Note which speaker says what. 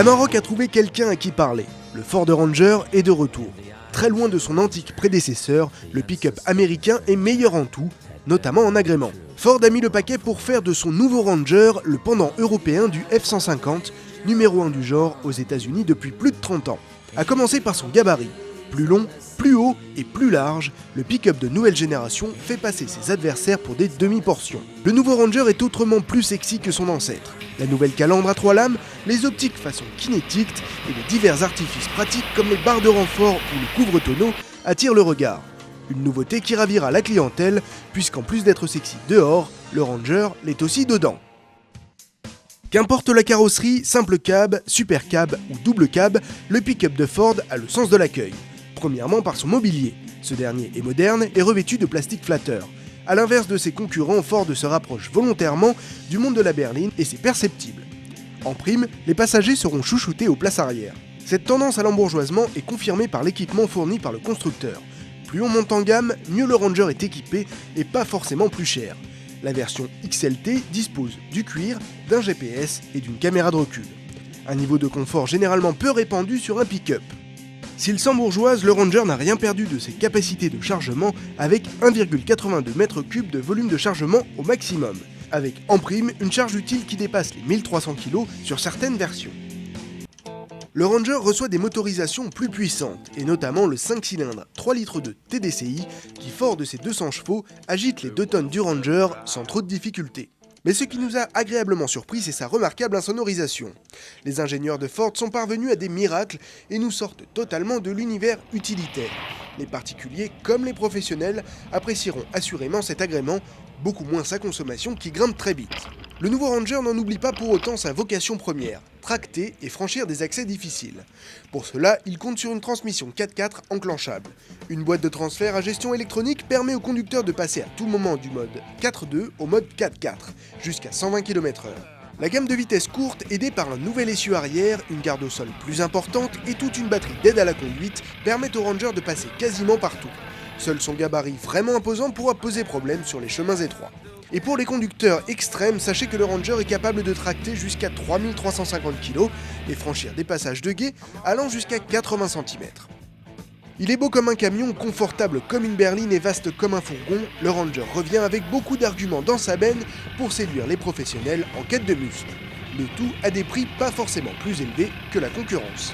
Speaker 1: La Maroc a trouvé quelqu'un à qui parler. Le Ford Ranger est de retour. Très loin de son antique prédécesseur, le pick-up américain est meilleur en tout, notamment en agrément. Ford a mis le paquet pour faire de son nouveau Ranger le pendant européen du F-150, numéro 1 du genre aux États-Unis depuis plus de 30 ans. À commencer par son gabarit. Plus long, plus haut et plus large, le pick-up de nouvelle génération fait passer ses adversaires pour des demi-portions. Le nouveau Ranger est autrement plus sexy que son ancêtre. La nouvelle calandre à 3 lames, les optiques façon Kinetic et les divers artifices pratiques comme les barres de renfort ou le couvre-tonneau attirent le regard. Une nouveauté qui ravira la clientèle, puisqu'en plus d'être sexy dehors, le Ranger l'est aussi dedans. Qu'importe la carrosserie, simple cab, super cab ou double cab, le pick-up de Ford a le sens de l'accueil. Premièrement par son mobilier. Ce dernier est moderne et revêtu de plastique flatteur. A l'inverse de ses concurrents, Ford se rapproche volontairement du monde de la berline et c'est perceptible. En prime, les passagers seront chouchoutés aux places arrière. Cette tendance à l'embourgeoisement est confirmée par l'équipement fourni par le constructeur. Plus on monte en gamme, mieux le Ranger est équipé et pas forcément plus cher. La version XLT dispose du cuir, d'un GPS et d'une caméra de recul. Un niveau de confort généralement peu répandu sur un pick-up. S'il s'embourgeoise, le Ranger n'a rien perdu de ses capacités de chargement avec 1,82 m3 de volume de chargement au maximum, avec en prime une charge utile qui dépasse les 1300 kg sur certaines versions. Le Ranger reçoit des motorisations plus puissantes, et notamment le 5 cylindres 3 litres de TDCi qui, fort de ses 200 chevaux, agite les 2 tonnes du Ranger sans trop de difficultés. Mais ce qui nous a agréablement surpris, c'est sa remarquable insonorisation. Les ingénieurs de Ford sont parvenus à des miracles et nous sortent totalement de l'univers utilitaire. Les particuliers comme les professionnels apprécieront assurément cet agrément, beaucoup moins sa consommation qui grimpe très vite. Le nouveau Ranger n'en oublie pas pour autant sa vocation première, tracter et franchir des accès difficiles. Pour cela, il compte sur une transmission 4x4 enclenchable. Une boîte de transfert à gestion électronique permet au conducteur de passer à tout moment du mode 4.2 au mode 4.4, jusqu'à 120 km/h. La gamme de vitesse courte, aidée par un nouvel essieu arrière, une garde au sol plus importante et toute une batterie d'aide à la conduite, permettent au Ranger de passer quasiment partout. Seul son gabarit vraiment imposant pourra poser problème sur les chemins étroits. Et pour les conducteurs extrêmes, sachez que le Ranger est capable de tracter jusqu'à 3350 kg et franchir des passages de gué allant jusqu'à 80 cm. Il est beau comme un camion, confortable comme une berline et vaste comme un fourgon, le Ranger revient avec beaucoup d'arguments dans sa benne pour séduire les professionnels en quête de muscles. Le tout à des prix pas forcément plus élevés que la concurrence.